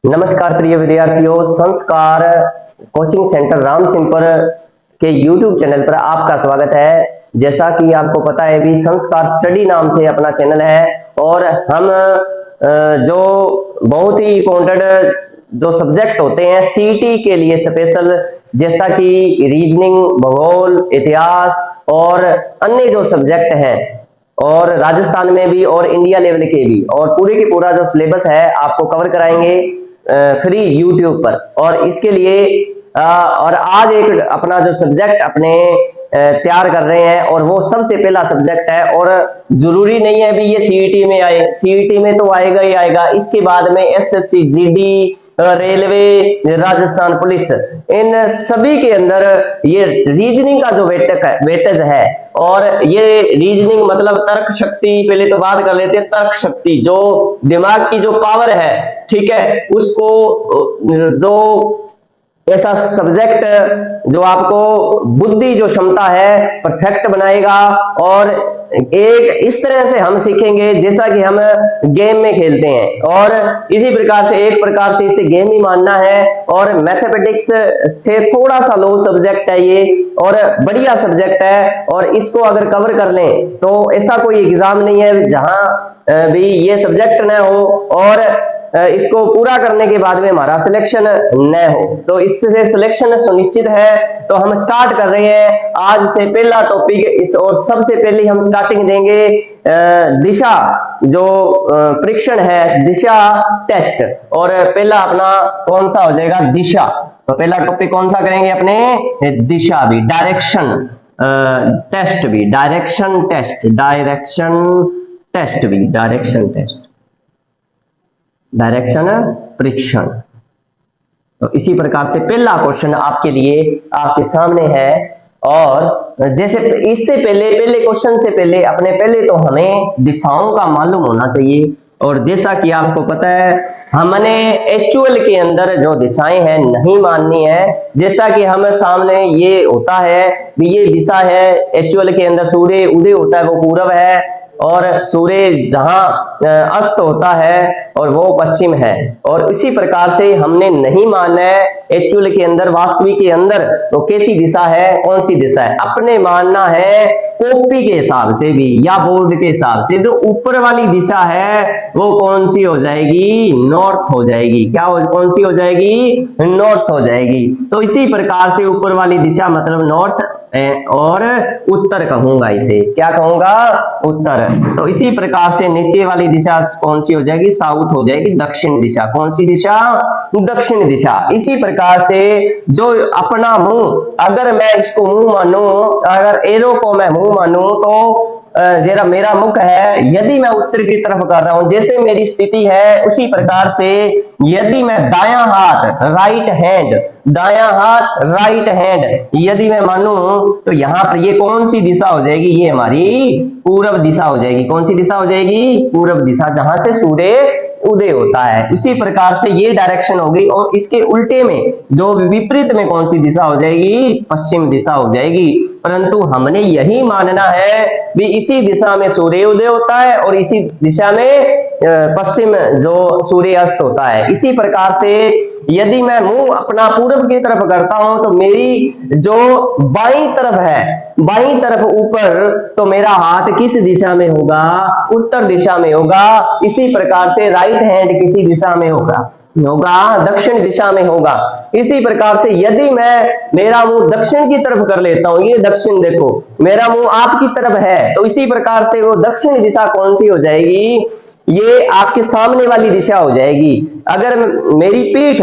नमस्कार प्रिय विद्यार्थियों, संस्कार कोचिंग सेंटर राम सिंहपुर के YouTube चैनल पर आपका स्वागत है। जैसा कि आपको पता है भी संस्कार स्टडी नाम से अपना चैनल है और हम जो बहुत ही इम्पोर्टेंट जो सब्जेक्ट होते हैं सीईटी के लिए स्पेशल, जैसा कि रीजनिंग, भूगोल, इतिहास और अन्य जो सब्जेक्ट हैं और राजस्थान में भी और इंडिया लेवल के भी, और पूरे के पूरा जो सिलेबस है आपको कवर कराएंगे फ्री यूट्यूब पर। और इसके लिए और आज एक अपना जो सब्जेक्ट अपने तैयार कर रहे हैं और वो सबसे पहला सब्जेक्ट है, और जरूरी नहीं है भी ये सीईटी में आए, सीईटी में तो आएगा ही आएगा, इसके बाद में SSC, GD, railway, Rajasthan police, इन सभी के अंदर ये रीजनिंग का जो वेटेज है, और ये रीजनिंग मतलब तर्क शक्ति, पहले तो बात कर लेते हैं तर्क शक्ति, जो दिमाग की जो पावर है, ठीक है, उसको जो ऐसा सब्जेक्ट जो आपको बुद्धि जो क्षमता है परफेक्ट बनाएगा। और एक इस तरह से हम सीखेंगे जैसा कि हम गेम में खेलते हैं, और इसी प्रकार से एक प्रकार से इसे गेम ही मानना है। और मैथमेटिक्स से थोड़ा सा लो सब्जेक्ट है ये, और बढ़िया सब्जेक्ट है, और इसको अगर कवर कर लें तो ऐसा कोई एग्जाम नहीं है जहां भी ये सब्जेक्ट न हो और इसको पूरा करने के बाद में हमारा सिलेक्शन न हो। तो इससे सिलेक्शन सुनिश्चित है। तो हम स्टार्ट कर रहे हैं आज से पहला टॉपिक इस, और सबसे पहले हम स्टार्टिंग देंगे दिशा जो परीक्षण है, दिशा टेस्ट। और पहला अपना कौन सा हो जाएगा? दिशा। तो पहला टॉपिक कौन सा करेंगे अपने? दिशा भी, डायरेक्शन टेस्ट भी, डायरेक्शन टेस्ट, डायरेक्शन टेस्ट भी, डायरेक्शन टेस्ट, डायरेक्शन परीक्षण। तो इसी प्रकार से पहला क्वेश्चन आपके लिए आपके सामने है। और जैसे इससे पहले क्वेश्चन से पहले अपने पहले तो हमें दिशाओं का मालूम होना चाहिए। और जैसा कि आपको पता है हमने एक्चुअल के अंदर जो दिशाएं हैं नहीं माननी है। जैसा कि हम सामने ये होता है भी ये दिशा है, एक्चुअल के अंदर सूर्य उदय होता है वो पूरब है, और सूर्य जहां अस्त होता है और वो पश्चिम है। और इसी प्रकार से हमने नहीं माना है एक्चुअल के अंदर, वास्तविक के अंदर तो कैसी दिशा है, कौन सी दिशा है, अपने मानना है कॉपी के हिसाब से भी या बोर्ड के हिसाब से जो ऊपर वाली दिशा है वो कौन सी हो जाएगी? नॉर्थ हो जाएगी। कौन सी हो जाएगी? नॉर्थ हो जाएगी। तो इसी प्रकार से ऊपर वाली दिशा मतलब नॉर्थ, और उत्तर कहूंगा इसे, क्या कहूंगा? उत्तर। तो इसी प्रकार से नीचे वाली दिशा कौन सी हो जाएगी? साउथ हो जाएगी, दक्षिण दिशा। कौन सी दिशा? दक्षिण दिशा। इसी प्रकार से जो अपना मुंह, अगर मैं इसको मुंह मानूं, अगर एरो को मैं मुंह मानूं, तो जरा मेरा मुख है, यदि मैं उत्तर की तरफ कर रहा हूं, जैसे मेरी स्थिति है उसी प्रकार से यदि मैं दायां हाथ, राइट हैंड, दायां हाथ राइट हैंड यदि मैं मानूं, तो यहां पर ये कौन सी दिशा हो जाएगी? ये हमारी पूरब दिशा हो जाएगी। कौन सी दिशा हो जाएगी? पूरब दिशा, जहां से सूर्य उदय होता है। इसी प्रकार से ये डायरेक्शन होगी। और इसके उल्टे में जो विपरीत में कौन सी दिशा हो जाएगी? पश्चिम दिशा हो जाएगी। परंतु हमने यही मानना है भी इसी दिशा में सूर्य उदय होता है और इसी दिशा में पश्चिम जो सूर्य अस्त होता है। इसी प्रकार से यदि मैं मुंह अपना पूरब की तरफ करता हूं, तो मेरी जो बाईं तरफ है, बाईं तरफ ऊपर, तो मेरा हाथ किस दिशा में होगा? उत्तर दिशा में होगा। इसी प्रकार से राइट हैंड किसी दिशा में होगा? दक्षिण दिशा में होगा। इसी प्रकार से यदि मैं मेरा मुंह दक्षिण की तरफ कर लेता हूं, ये दक्षिण देखो, मेरा मुंह आपकी तरफ है, तो इसी प्रकार से वो दक्षिण दिशा कौन सी हो जाएगी? ये आपके सामने वाली दिशा हो जाएगी। अगर मेरी पीठ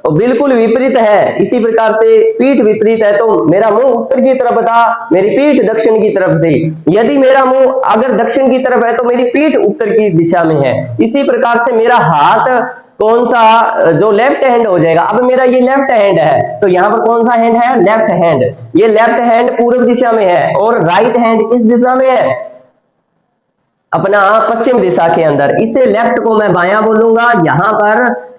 बिल्कुल विपरीत है, इसी प्रकार से पीठ विपरीत है, तो मेरा मुंह उत्तर की तरफ था, मेरी पीठ दक्षिण की तरफ थी। यदि मेरा मुंह अगर दक्षिण की तरफ है तो मेरी पीठ उत्तर की दिशा में है। इसी प्रकार से मेरा हाथ कौन सा? जो लेफ्ट हैंड हो जाएगा। अब मेरा ये लेफ्ट हैंड है, तो यहाँ पर कौन सा हैंड है? Left hand. ये लेफ्ट हैंड पूर्व दिशा में है, और राइट हैंड किस दिशा में है? अपना पश्चिम दिशा के अंदर, इसे लेफ्ट को मैं बायां बोलूंगा,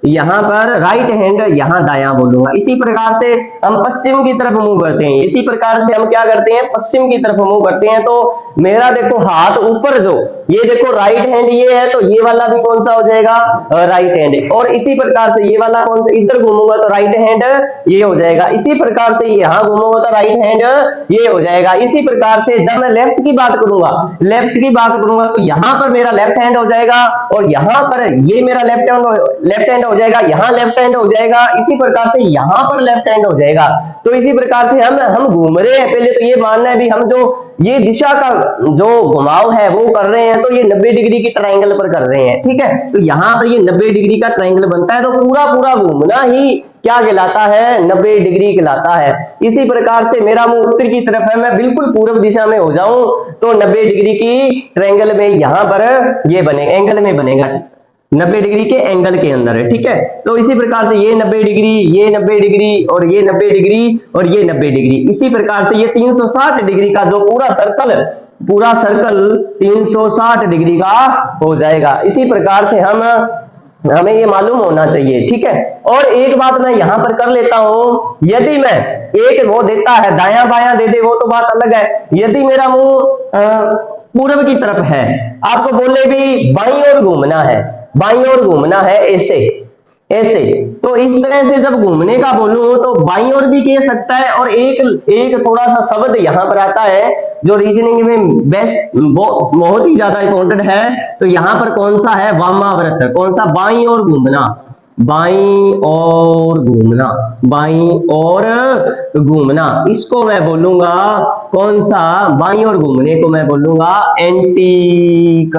यहाँ पर राइट हैंड, यहाँ दायां बोलूंगा। इसी प्रकार से हम पश्चिम की तरफ मूव करते हैं, इसी प्रकार से हम क्या करते हैं, पश्चिम की तरफ मूव करते हैं। तो मेरा देखो हाथ ऊपर, जो ये देखो राइट हैंड ये है, तो ये वाला भी कौन सा हो जाएगा, राइट हैंड। और इसी प्रकार से ये वाला कौन सा, इधर घूमूंगा तो राइट हैंड ये हो जाएगा। इसी प्रकार से यहाँ घूमूंगा तो राइट हैंड ये हो जाएगा। इसी प्रकार से जब मैं लेफ्ट की बात करूंगा, तो यहाँ पर मेरा लेफ्ट हैंड हो जाएगा, और यहाँ पर ये मेरा लेफ्ट हैंड हो जाएगा, यहाँ लेफ्ट हैंड हो जाएगा। इसी प्रकार से यहाँ पर लेफ्ट हैंड हो जाएगा। तो इसी प्रकार से हम घूम रहे हैं। पहले तो ये मानना है भी हम जो ये दिशा का जो घुमाव है वो कर रहे हैं, तो ये 90 डिग्री की ट्रायंगल पर कर रहे हैं, ठीक है। तो यहाँ पर ये 90 डिग्री का ट्रायंगल बनता है, तो पूरा घूमना ही क्या कहलाता है, 90 डिग्री कहलाता है। इसी प्रकार से मेरा मुंह उत्तर की तरफ है, मैं बिल्कुल पूर्व दिशा में हो जाऊं तो 90 डिग्री की ट्रायंगल में यहाँ पर ये बनेगा, एंगल में बनेगा, 90 डिग्री के एंगल के अंदर है, ठीक है। तो इसी प्रकार से ये 90 डिग्री, ये 90 डिग्री, और ये 90 डिग्री, और ये 90 डिग्री। इसी प्रकार से ये 360 डिग्री का जो पूरा सर्कल 360 डिग्री का हो जाएगा। इसी प्रकार से हमें ये मालूम होना चाहिए, ठीक है। और एक बात मैं यहां पर कर लेता हूं, यदि मैं एक वो देता है दायां बायां दे दे वो तो बात अलग है। यदि मेरा मुंह पूर्व की तरफ है, आपको बोले भी बाईं ओर घूमना है, ऐसे तो इस तरह से जब घूमने का बोलूं तो बाईं ओर भी कह सकता है। और एक थोड़ा सा शब्द यहां पर आता है जो रीजनिंग में बेस्ट बहुत ही ज्यादा इंपॉर्टेंट है। तो यहां पर कौन सा है, वामाव्रत, कौन सा, बाईं ओर घूमना, इसको मैं बोलूंगा कौन सा, बाईं ओर घूमने को मैं बोलूंगा एंटी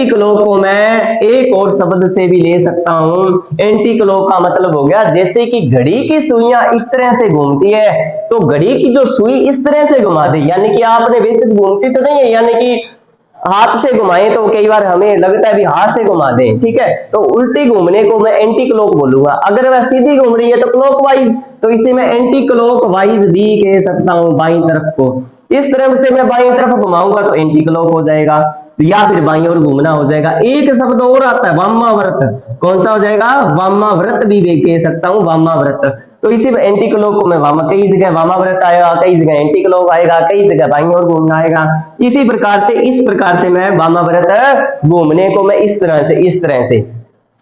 क्लॉक को मैं एक और शब्द से भी ले सकता हूं। एंटी क्लॉक का मतलब हो गया जैसे कि घड़ी की सुइयां इस तरह से घूमती है, तो घड़ी की जो सुई इस तरह से घुमा दी, यानी कि आपने बेसिक घूमती तो नहीं है, यानी कि हाथ से घुमाएं तो कई बार हमें लगता है भी हाथ से घुमा दें, ठीक है। तो उल्टी घूमने को मैं एंटी क्लॉक बोलूंगा। अगर वह सीधी घूम रही है तो क्लॉकवाइज, तो इसे मैं एंटी क्लॉकवाइज भी कह सकता हूं, बाईं तरफ को। इस तरफ से मैं बाईं तरफ घुमाऊंगा तो एंटी क्लॉक हो जाएगा, या फिर बाईं ओर घूमना हो जाएगा। एक शब्द और आता है वामाव्रत, कौन सा हो जाएगा, वामाव्रत भी कह सकता हूं, वामाव्रत। तो इसी में एंटी क्लॉक को मैं कई जगह वामाव्रत आएगा, कई जगह एंटी क्लॉक आएगा, कई जगह बाईं ओर घूमना आएगा। इसी प्रकार से इस प्रकार से मैं वामाव्रत घूमने को मैं इस तरह से।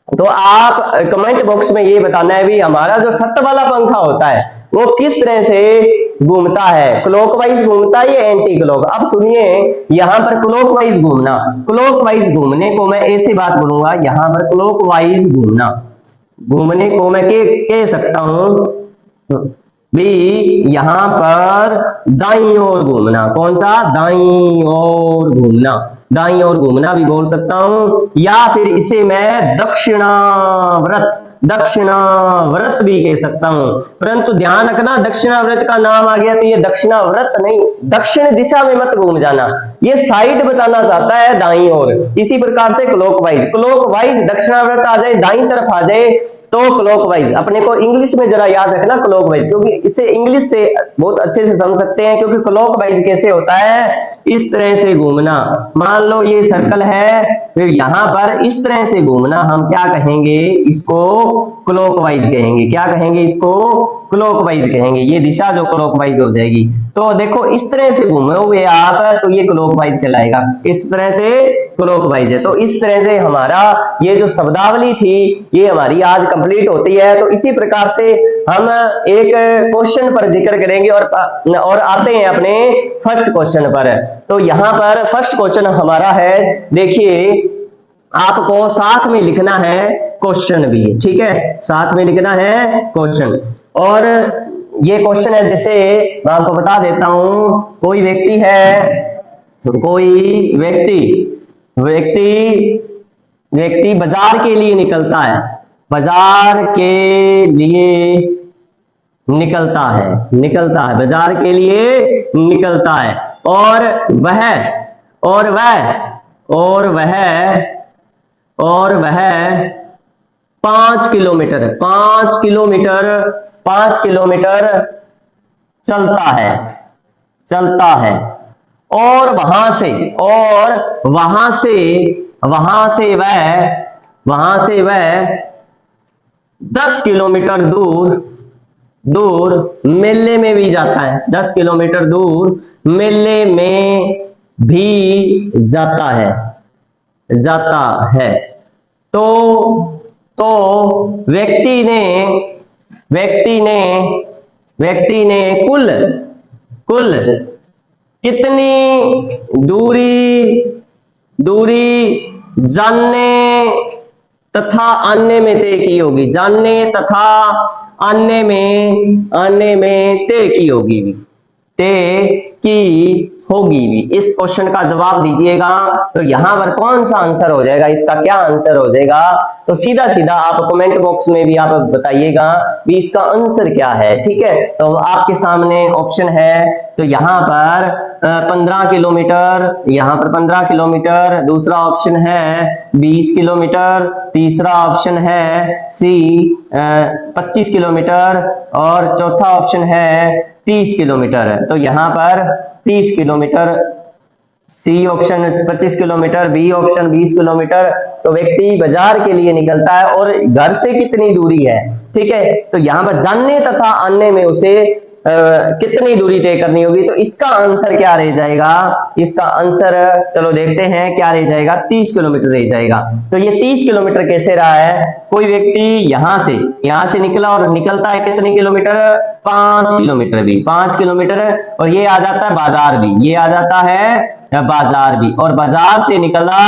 तो आप कमेंट बॉक्स में ये बताना है भी हमारा जो छत वाला पंखा होता है वो किस तरह से घूमता है, क्लॉकवाइज घूमता है या एंटी क्लॉक। अब सुनिए, यहां पर क्लॉकवाइज घूमने को मैं ऐसे बात बोलूंगा, यहां पर क्लॉकवाइज घूमने को मैं कह सकता हूं भी यहां पर दाईं ओर घूमना, कौन सा, दाईं ओर घूमना भी बोल सकता हूं, या फिर इसे मैं दक्षिणाव्रत भी कह सकता हूं। परंतु ध्यान रखना, दक्षिणाव्रत का नाम आ गया तो ये दक्षिणाव्रत नहीं, दक्षिण दिशा में मत घूम जाना, ये साइड बताना चाहता है दाईं ओर। इसी प्रकार से क्लॉकवाइज दक्षिणाव्रत आ जाए, दाईं तरफ आ जाए तो क्लॉकवाइज। अपने को इंग्लिश में जरा याद रखना क्लॉकवाइज, क्योंकि इसे इंग्लिश से बहुत अच्छे से समझ सकते हैं। क्योंकि क्लॉकवाइज कैसे होता है, इस तरह से घूमना। मान लो ये सर्कल है, फिर यहां पर इस तरह से घूमना, हम क्या कहेंगे, इसको क्लॉकवाइज कहेंगे। क्या कहेंगे, इसको क्लॉकवाइज कहेंगे। ये दिशा जो क्लॉकवाइज हो जाएगी। तो देखो इस तरह से घूमोगे आप तो ये क्लॉकवाइज कहलाएगा, इस तरह से क्लॉकवाइज है। तो इस तरह से हमारा ये जो शब्दावली थी ये हमारी आज कंप्लीट होती है। तो इसी प्रकार से हम एक क्वेश्चन पर जिक्र करेंगे और आते हैं अपने फर्स्ट क्वेश्चन पर। तो यहाँ पर फर्स्ट क्वेश्चन हमारा है, देखिए आपको साथ में लिखना है क्वेश्चन भी, ठीक है, साथ में लिखना है क्वेश्चन। और ये क्वेश्चन है, जैसे मैं आपको बता देता हूं, कोई व्यक्ति बाजार के लिए निकलता है, बाजार के लिए निकलता है, और वह 5 किलोमीटर चलता है। और वहां से वह 10 किलोमीटर दूर मेले में भी जाता है, 10 किलोमीटर दूर मेले में भी जाता है। तो व्यक्ति ने कुल कितनी दूरी जानने तथा आने में तय की होगी, जानने तथा आने में तय की होगी भी। इस क्वेश्चन का जवाब दीजिएगा। तो यहां पर कौन सा आंसर हो जाएगा, इसका क्या आंसर हो जाएगा, तो सीधा सीधा आप कमेंट बॉक्स में भी आप बताइएगा भी इसका आंसर क्या है। ठीक है, तो आपके सामने ऑप्शन है, तो यहाँ पर 15 किलोमीटर, यहाँ पर 15 किलोमीटर, दूसरा ऑप्शन है 20 किलोमीटर, तीसरा ऑप्शन है सी 25 किलोमीटर और चौथा ऑप्शन है 30 किलोमीटर। तो यहाँ पर 30 kilometre, C option 25 kilometre, B option 20 kilometre. तो व्यक्ति बाजार के लिए निकलता है और घर से कितनी दूरी है, ठीक है, तो यहाँ पर जानने तथा आने में उसे कितनी दूरी तय करनी होगी। तो इसका आंसर क्या रह जाएगा, इसका आंसर चलो देखते हैं क्या रह जाएगा, 30 किलोमीटर रह जाएगा। तो ये 30 किलोमीटर कैसे रहा है, कोई व्यक्ति यहां से निकला और निकलता है कितने किलोमीटर, 5 किलोमीटर भी, 5 किलोमीटर, और ये आ जाता है बाजार भी, ये आ जाता है बाजार भी, और बाजार से निकला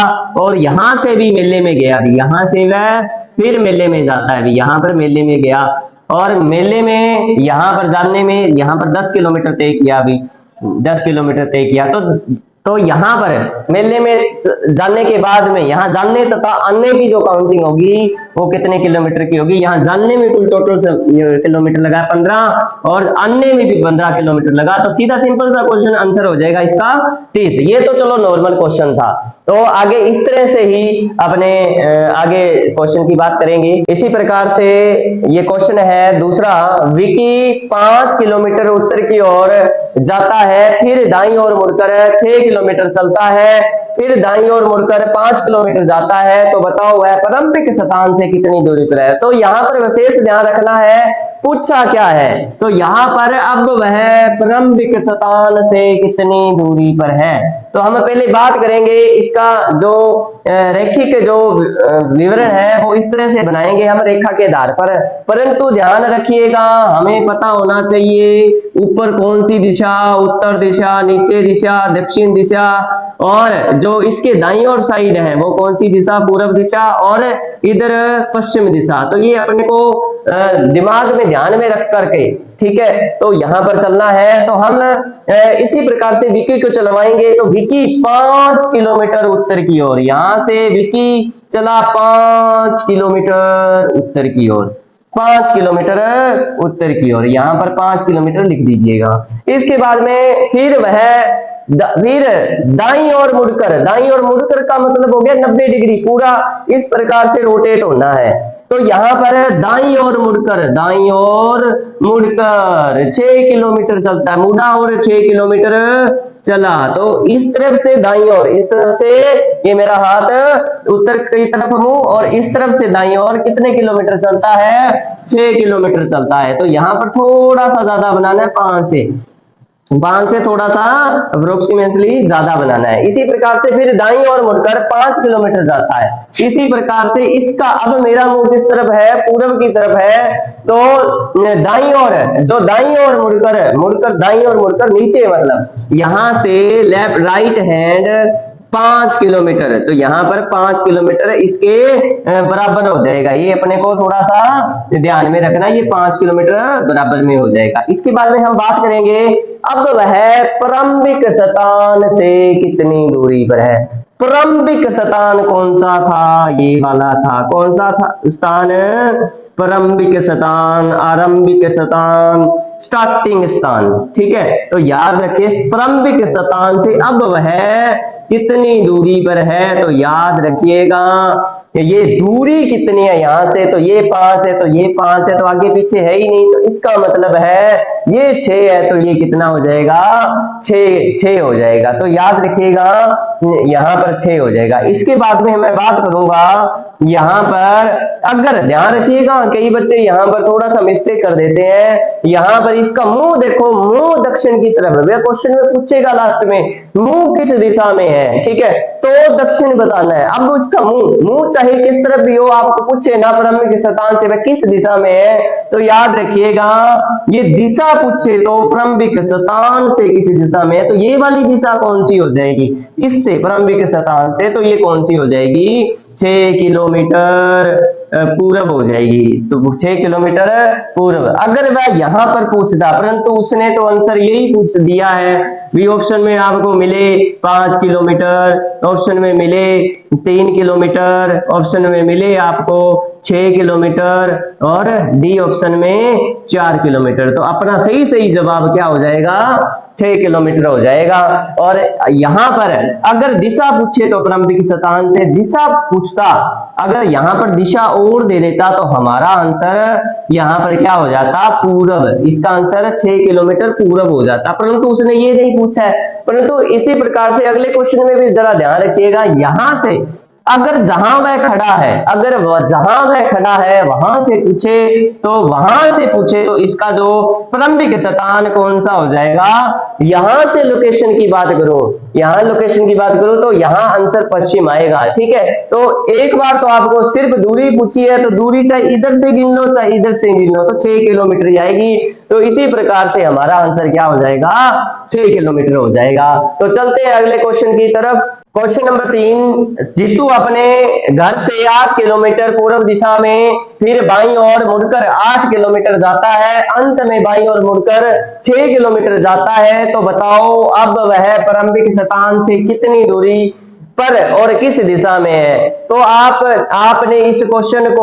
और यहां से भी मेले में गया भी, यहां से वह फिर मेले में जाता है भी, यहां पर मेले में गया और मेले में यहां पर जानने में यहां पर 10 किलोमीटर तय किया भी, 10 किलोमीटर तय किया। तो यहां पर मेले में जानने के बाद में यहाँ जानने तथा आने की जो काउंटिंग होगी वो कितने किलोमीटर की होगी, यहाँ जानने में कुल टोटल किलोमीटर लगा 15 और आने में भी 15 किलोमीटर लगा। तो सीधा सिंपल सा क्वेश्चन आंसर हो जाएगा इसका 30। ये तो चलो नॉर्मल क्वेश्चन था। तो आगे इस तरह से ही अपने आगे क्वेश्चन की बात करेंगे। इसी प्रकार से ये क्वेश्चन है दूसरा, विकी 5 किलोमीटर उत्तर की ओर जाता है, फिर दाईं ओर मुड़कर 6 किलोमीटर चलता है, फिर दाईं ओर मुड़कर 5 किलोमीटर जाता है। तो बताओ वह प्रारंभिक स्थान से कितनी दूरी पर है। तो यहाँ पर विशेष ध्यान रखना है, पूछा क्या है, तो यहाँ पर अब वह प्रारंभिक स्थान से कितनी दूरी पर है। तो हम पहले बात करेंगे इसका जो रैखिक जो विवरण है वो इस तरह से बनाएंगे हम रेखा के आधार पर, परंतु ध्यान रखिएगा हमें पता होना चाहिए ऊपर कौन सी दिशा, उत्तर दिशा, नीचे दिशा, दक्षिण दिशा, और जो इसके दाईं ओर साइड है वो कौन सी दिशा, पूर्व दिशा, और इधर पश्चिम दिशा। तो ये अपने को दिमाग में ध्यान में रख करके, ठीक है, तो यहां पर चलना है। तो हम इसी प्रकार से विकी को चलवाएंगे। तो विकी 5 किलोमीटर उत्तर की ओर, यहां से विकी चला 5 किलोमीटर उत्तर की ओर, 5 किलोमीटर उत्तर की ओर, यहां पर 5 किलोमीटर लिख दीजिएगा। इसके बाद में फिर दाईं ओर मुड़कर का मतलब हो गया 90 डिग्री, पूरा इस प्रकार से रोटेट होना है। तो यहां पर दाईं ओर मुड़कर 6 किलोमीटर चलता है, मुड़ा और 6 किलोमीटर चला। तो इस तरफ से दाईं ओर, इस तरफ से ये मेरा हाथ उत्तर की तरफ मुंह, और इस तरफ से दाईं ओर कितने किलोमीटर चलता है, 6 किलोमीटर चलता है। तो यहां पर थोड़ा सा ज्यादा बनाना है, 5 से थोड़ा सा अप्रोक्सीमेटली ज्यादा बनाना है। इसी प्रकार से फिर दाईं ओर मुड़कर 5 किलोमीटर जाता है। इसी प्रकार से इसका अब मेरा मुंह किस तरफ है, पूर्व की तरफ है। तो दाईं ओर मुड़कर दाईं ओर मुड़कर नीचे, मतलब यहां से लेफ्ट राइट हैंड 5 किलोमीटर। तो यहाँ पर 5 किलोमीटर इसके बराबर हो जाएगा। ये अपने को थोड़ा सा ध्यान में रखना, ये 5 किलोमीटर बराबर में हो जाएगा। इसके बाद में हम बात करेंगे अब वह प्रारंभिक स्थान से कितनी दूरी पर है। प्रारंभिक स्थान कौन सा था? ये वाला था। कौन सा था स्थान? प्रारंभिक स्थान, आरंभिक स्थान, स्टार्टिंग स्थान। ठीक है, तो याद रखिए प्रारंभिक स्थान से अब वह कितनी दूरी पर है, तो याद रखिएगा ये दूरी कितनी है यहां से, तो ये 5 है, तो ये 5 है, तो आगे पीछे है ही नहीं, तो इसका मतलब है ये 6 है, तो ये कितना हो जाएगा? 6 हो जाएगा। तो याद रखिएगा यहां पर 6 हो जाएगा। इसके बाद में मैं बात करूंगा यहां पर, अगर ध्यान रखिएगा कई बच्चे यहां पर थोड़ा सा मिस्टेक कर देते हैं। यहां पर इसका मुंह देखो, मुंह दक्षिण की तरफ है। क्वेश्चन में पूछेगा लास्ट में मुंह किस दिशा में है, ठीक है, तो दक्षिण बताना है। अब उसका मुंह चाहे किस तरफ भी हो, आपको पूछे ना प्रारंभिक स्थान से वह किस दिशा में है, तो याद रखिएगा ये दिशा पूछे तो प्रारंभिक स्थान से किस दिशा में है, तो ये वाली दिशा कौन सी हो जाएगी? इससे प्रारंभिक स्थान से, तो ये कौन सी हो जाएगी? 6 किलोमीटर पूरब हो जाएगी। तो 6 किलोमीटर पूर्व। अगर वह यहां पर पूछता, परंतु उसने तो आंसर यही पूछ दिया है, बी ऑप्शन में आपको मिले 5 किलोमीटर, ऑप्शन में मिले 3 किलोमीटर, ऑप्शन में मिले आपको 6 किलोमीटर और डी ऑप्शन में 4 किलोमीटर। तो अपना सही सही जवाब क्या हो जाएगा? 6 किलोमीटर हो जाएगा। और यहां पर अगर दिशा पूछे तो प्रारंभिक स्थान से दिशा पूछता, अगर यहां पर दिशा और दे देता तो हमारा आंसर यहां पर क्या हो जाता? पूरब। इसका आंसर 6 किलोमीटर पूरब हो जाता, परंतु उसने ये नहीं पूछा है। परंतु इसी प्रकार से अगले क्वेश्चन में भी जरा ध्यान रखिएगा, यहां से अगर जहां वह खड़ा है, अगर जहां वह खड़ा है वहां से पूछे, तो वहां से पूछे तो इसका जो प्रारंभिक स्थान कौन सा हो जाएगा? यहां से लोकेशन की बात करो, यहां लोकेशन की बात करो तो यहां आंसर पश्चिम आएगा। ठीक है, तो एक बार तो आपको सिर्फ दूरी पूछी है, तो दूरी चाहे इधर से गिन लो चाहे इधर से गिन लो, तो 6 किलोमीटर ही आएगी। तो इसी प्रकार से हमारा आंसर क्या हो जाएगा? 6 किलोमीटर हो जाएगा। तो चलते हैं अगले क्वेश्चन की तरफ। क्वेश्चन नंबर 3, जीतू अपने घर से 8 किलोमीटर पूर्व दिशा में फिर बाईं ओर मुड़कर 8 किलोमीटर जाता है, अंत में बाईं ओर मुड़कर 6 किलोमीटर जाता है। तो बताओ अब वह प्रारंभिक स्थान से कितनी दूरी पर और किस दिशा में है? तो आपने इस क्वेश्चन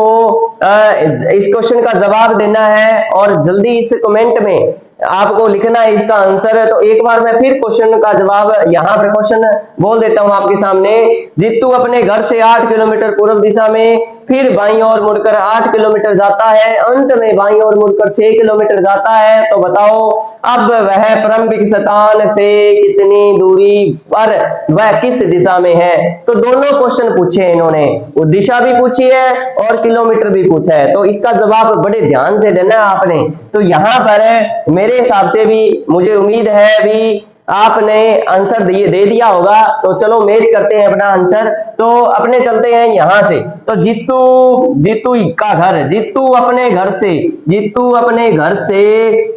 का जवाब देना है और जल्दी इस कमेंट में आपको लिखना है इसका आंसर। तो एक बार मैं फिर क्वेश्चन का जवाब यहां पर क्वेश्चन बोल देता हूं आपके सामने। जीतू अपने घर से 8 किलोमीटर पूर्व दिशा में फिर बाईं ओर मुड़कर 8 किलोमीटर जाता है, अंत में बाईं ओर मुड़कर 6 किलोमीटर जाता है। तो बताओ अब वह प्रारंभिक स्थान से कितनी दूरी पर वह किस दिशा में है? तो दोनों क्वेश्चन पूछे इन्होंने, वो दिशा भी पूछी है और किलोमीटर भी पूछा है। तो इसका जवाब बड़े ध्यान से देना है आपने। तो यहां पर मेरे हिसाब से भी मुझे उम्मीद है भी आपने आंसर दे दिया होगा। तो चलो मैच करते हैं अपना आंसर। तो अपने चलते हैं यहां से। तो जीतू का घर, जीतू अपने घर से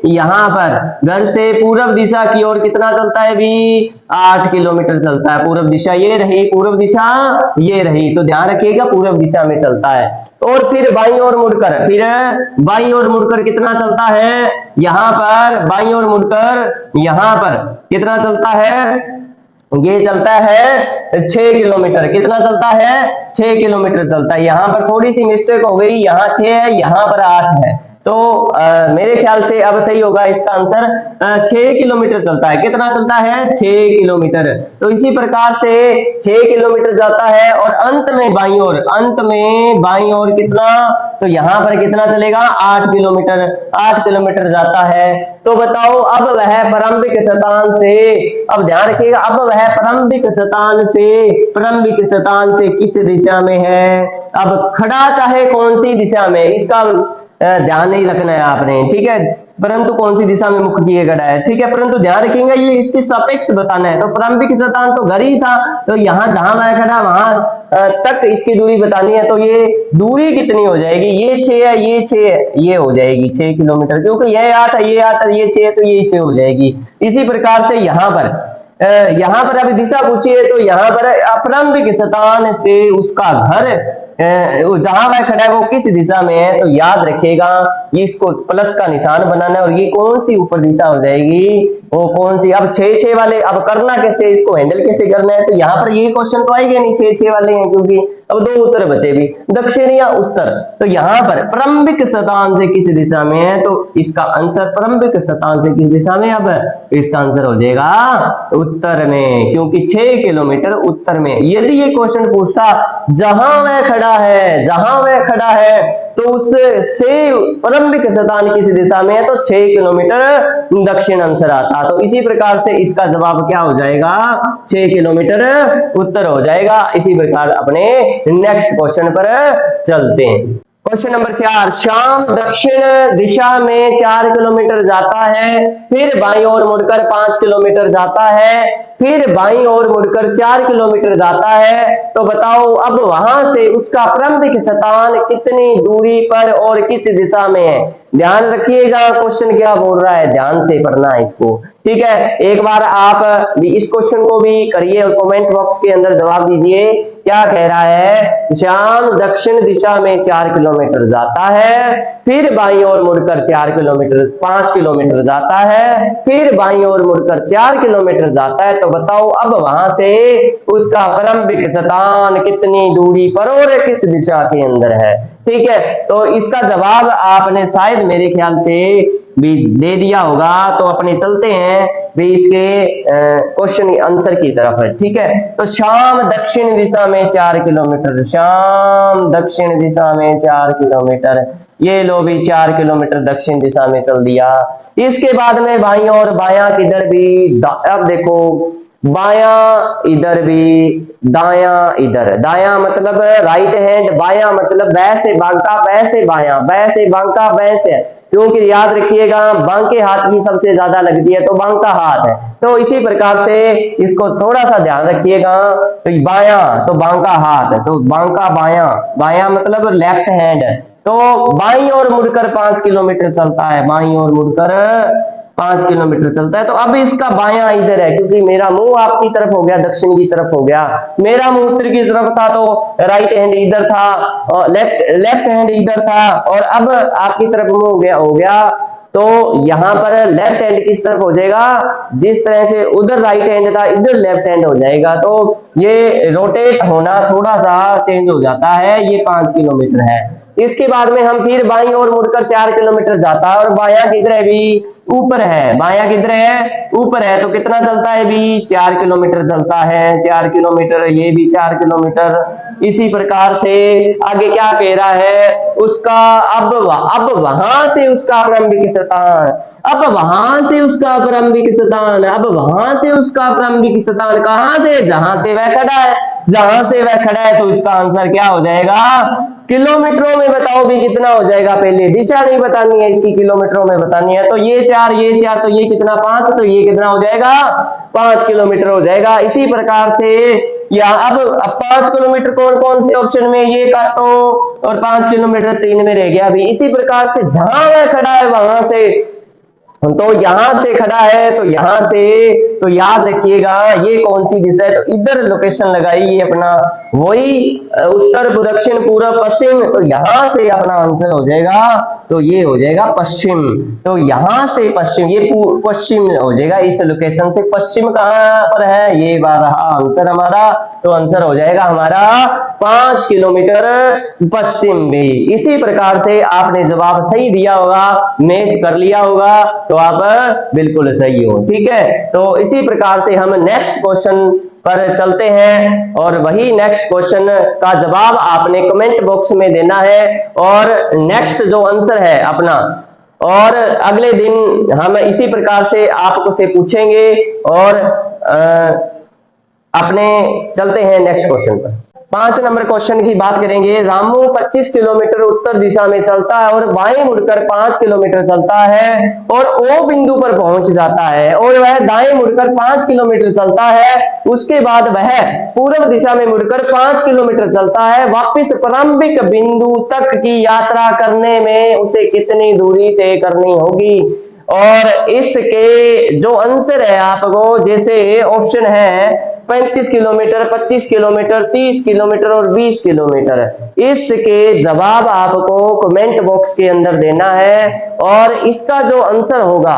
यहां पर घर से पूर्व दिशा की ओर कितना चलता है भी? 8 किलोमीटर चलता है। पूर्व दिशा ये रही, पूर्व दिशा ये रही, तो ध्यान रखिएगा पूर्व दिशा में चलता है। और फिर बाईं ओर मुड़कर कितना चलता है? यहां पर बाईं ओर मुड़कर यहां पर कितना चलता है? ये चलता है 6 किलोमीटर। कितना चलता है? 6 किलोमीटर चलता है। यहां पर थोड़ी सी मिस्टेक हो गई, यहां 6 है, यहां पर 8 है। तो मेरे ख्याल से अब सही होगा इसका आंसर। 6 किलोमीटर चलता है। कितना चलता है? 6 किलोमीटर। तो इसी प्रकार से 6 किलोमीटर जाता है और अंत में बाईं ओर कितना? तो यहां पर कितना चलेगा? 8 किलोमीटर जाता है। तो बताओ अब वह प्रारंभिक स्थान से, अब ध्यान रखिएगा, अब वह प्रारंभिक स्थान से किस दिशा में है? अब खड़ा चाहे कौन सी दिशा में, इसका ध्यान नहीं रखना है आपने, ठीक है, परंतु कौन सी दिशा में मुख किए खड़ा है, ठीक है, परंतु ध्यान रखेंगे ये इसके सापेक्ष बताना है। तो प्रारंभिक स्थान तो घर ही था, तो यहाँ जहां मैं खड़ा वहां तक इसकी दूरी बतानी है। तो ये दूरी कितनी हो जाएगी? ये 6 है, ये 6 है, ये हो जाएगी 6 किलोमीटर, क्योंकि ये 8 है, ये 8 है, ये 6 है, तो ये 6 हो जाएगी। इसी प्रकार से यहाँ पर अभी दिशा पूछी है, तो यहाँ पर प्रारंभिक स्थान से उसका घर जहां वह खड़ा है वो किस दिशा में है, तो याद रखिएगा ये इसको प्लस का निशान बनाना है और ये कौन सी ऊपर दिशा हो जाएगी, वो कौन सी। अब 6-6 वाले अब करना कैसे, इसको हैंडल कैसे करना है, तो यहाँ पर ये क्वेश्चन तो आएगा नहीं, 6-6 वाले हैं क्योंकि अब 2 उत्तर बचे भी, दक्षिण या उत्तर। तो यहाँ पर प्रारंभिक शतांश से किस दिशा में है, तो इसका आंसर प्रारंभिक शतांश से किस दिशा में, अब इसका आंसर हो जाएगा उत्तर में, क्योंकि 6 किलोमीटर उत्तर में। यदि ये क्वेश्चन पूछता जहां वह खड़ा है, जहां वह खड़ा है, तो उससे प्रारंभिक शतांश किस दिशा में है, तो 6 किलोमीटर दक्षिण आंसर आता। तो इसी प्रकार से इसका जवाब क्या हो जाएगा, 6 किलोमीटर उत्तर हो जाएगा। इसी प्रकार अपने नेक्स्ट क्वेश्चन पर चलते हैं। क्वेश्चन नंबर 4, श्याम दक्षिण दिशा में 4 किलोमीटर जाता है, फिर बाईं ओर मुड़कर 5 किलोमीटर जाता है, फिर बाईं ओर मुड़कर 4 किलोमीटर जाता है। तो बताओ अब वहां से उसका प्रारंभिक शतांश कितनी दूरी पर और किस दिशा में है। ध्यान रखिएगा क्वेश्चन क्या बोल रहा है, ध्यान से पढ़ना है इसको, ठीक है। एक बार आप भी इस क्वेश्चन को भी करिए और कमेंट बॉक्स के अंदर जवाब दीजिए। क्या कह रहा है, श्याम दक्षिण दिशा में 4 किलोमीटर जाता है, फिर बाईं ओर मुड़कर 5 किलोमीटर जाता है, फिर बाईं ओर मुड़कर 4 किलोमीटर जाता है। तो बताओ अब वहां से उसका प्रारंभिक शतांश कितनी दूरी पर और किस दिशा के अंदर है, ठीक है। तो इसका जवाब आपने शायद मेरे ख्याल से भी दे दिया होगा। तो अपने चलते हैं भी इसके क्वेश्चन आंसर की तरफ है, ठीक है। तो श्याम दक्षिण दिशा में 4 किलोमीटर, श्याम दक्षिण दिशा में 4 किलोमीटर, ये लो भी 4 किलोमीटर दक्षिण दिशा में चल दिया। इसके बाद में बाईं और बायां किधर भी, अब देखो बायां इधर भी, दायां इधर, दायां मतलब राइट हैंड, बायां मतलब बै से बांका, बै से बायां, बै से बांका, बै से, क्योंकि याद रखिएगा बांके हाथ की सबसे ज्यादा लगती है तो बांका हाथ है। तो इसी प्रकार से इसको थोड़ा सा ध्यान रखिएगा। तो बायां तो बांका हाथ, तो बांका बायां, बायां मतलब लेफ्ट हैंड। तो बाईं ओर मुड़कर 5 किलोमीटर चलता है, बाईं ओर मुड़कर 5 किलोमीटर चलता है। तो अब इसका बायां इधर है, क्योंकि मेरा मुंह आपकी तरफ हो गया, दक्षिण की तरफ हो गया, मेरा मुंह उत्तर की तरफ था तो राइट हैंड इधर था और लेफ्ट हैंड इधर था, और अब आपकी तरफ मुंह हो गया तो यहां पर लेफ्ट हैंड किस तरफ हो जाएगा, जिस तरह से उधर राइट हैंड था इधर लेफ्ट हैंड हो जाएगा। तो ये रोटेट होना थोड़ा सा चेंज हो जाता है, ये 5 किलोमीटर है। इसके बाद में हम फिर बाईं ओर मुड़कर 4 किलोमीटर जाता है, और बायां किधर है भी, ऊपर है, बायां किधर है, ऊपर है। तो कितना चलता है भी, 4 किलोमीटर चलता है, 4 किलोमीटर, ये भी 4 किलोमीटर। इसी प्रकार से आगे क्या कह रहा है, उसका अब वहां से उसका प्रारंभिक शतांश, अब वहां से उसका प्रारंभिक शतांश, अब वहां से उसका प्रारंभिक शतांश कहां से, जहां से वह खड़ा है, जहां से वह खड़ा है। तो इसका आंसर क्या हो जाएगा, किलोमीटरों में बताओ भी कितना हो जाएगा, पहले दिशा नहीं बतानी है इसकी, किलोमीटरों में बतानी है। तो ये 4 तो ये कितना 5, तो ये कितना हो जाएगा 5 किलोमीटर हो जाएगा। इसी प्रकार से या अब 5 किलोमीटर कौन कौन से ऑप्शन में, ये काटो और 5 किलोमीटर 3 में रह गया अभी। इसी प्रकार से जहां वह खड़ा है वहां से, तो यहां से खड़ा है तो यहां से, तो याद रखिएगा ये कौन सी दिशा है, तो इधर लोकेशन लगाइए अपना, वही उत्तर दक्षिण पूर्व पश्चिम। तो यहां से अपना आंसर हो जाएगा, तो ये हो जाएगा पश्चिम। तो यहां से पश्चिम, ये पश्चिम हो जाएगा, इस लोकेशन से पश्चिम कहां पर है, ये बार रहा आंसर हमारा। तो आंसर हो जाएगा हमारा 5 किलोमीटर पश्चिम भी। इसी प्रकार से आपने जवाब सही दिया होगा, मैच कर लिया होगा, तो आप बिल्कुल सही हो, ठीक है। तो इसी प्रकार से हम नेक्स्ट क्वेश्चन पर चलते हैं, और वही नेक्स्ट क्वेश्चन का जवाब आपने कमेंट बॉक्स में देना है, और नेक्स्ट जो आंसर है अपना, और अगले दिन हम इसी प्रकार से आपको से पूछेंगे। और अपने चलते हैं नेक्स्ट क्वेश्चन पर। 5 नंबर क्वेश्चन की बात करेंगे। रामू 25 किलोमीटर उत्तर दिशा में चलता है और बाएं मुड़कर 5 किलोमीटर चलता है और ओ बिंदु पर पहुंच जाता है, और वह दाएं मुड़कर 5 किलोमीटर चलता है। उसके बाद वह पूर्व दिशा में मुड़कर 5 किलोमीटर चलता है। वापस प्रारंभिक बिंदु तक की यात्रा करने में उसे कितनी दूरी तय करनी होगी। और इसके जो आंसर है आपको, जैसे ऑप्शन है 35 किलोमीटर, 25 किलोमीटर, 30 किलोमीटर और 20 किलोमीटर। इसके जवाब आपको कमेंट बॉक्स के अंदर देना है और इसका जो आंसर होगा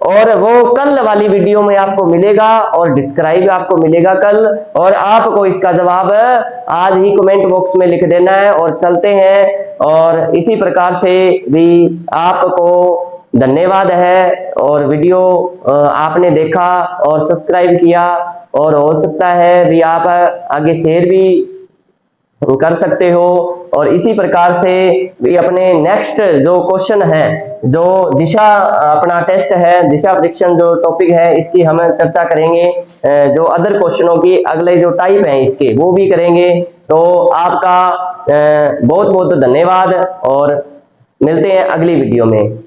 और वो कल वाली वीडियो में आपको मिलेगा और डिस्क्राइब आपको मिलेगा कल, और आपको इसका जवाब आज ही कमेंट बॉक्स में लिख देना है। और चलते हैं, और इसी प्रकार से भी आपको धन्यवाद है, और वीडियो आपने देखा और सब्सक्राइब किया, और हो सकता है भी आप आगे शेयर भी कर सकते हो। और इसी प्रकार से भी अपने नेक्स्ट जो क्वेश्चन है, जो दिशा अपना टेस्ट है, दिशा परीक्षण जो टॉपिक है, इसकी हम चर्चा करेंगे। जो अदर क्वेश्चनों की अगले जो टाइप हैं इसके, वो भी करेंगे। तो आपका बहुत बहुत धन्यवाद और मिलते हैं अगली वीडियो में।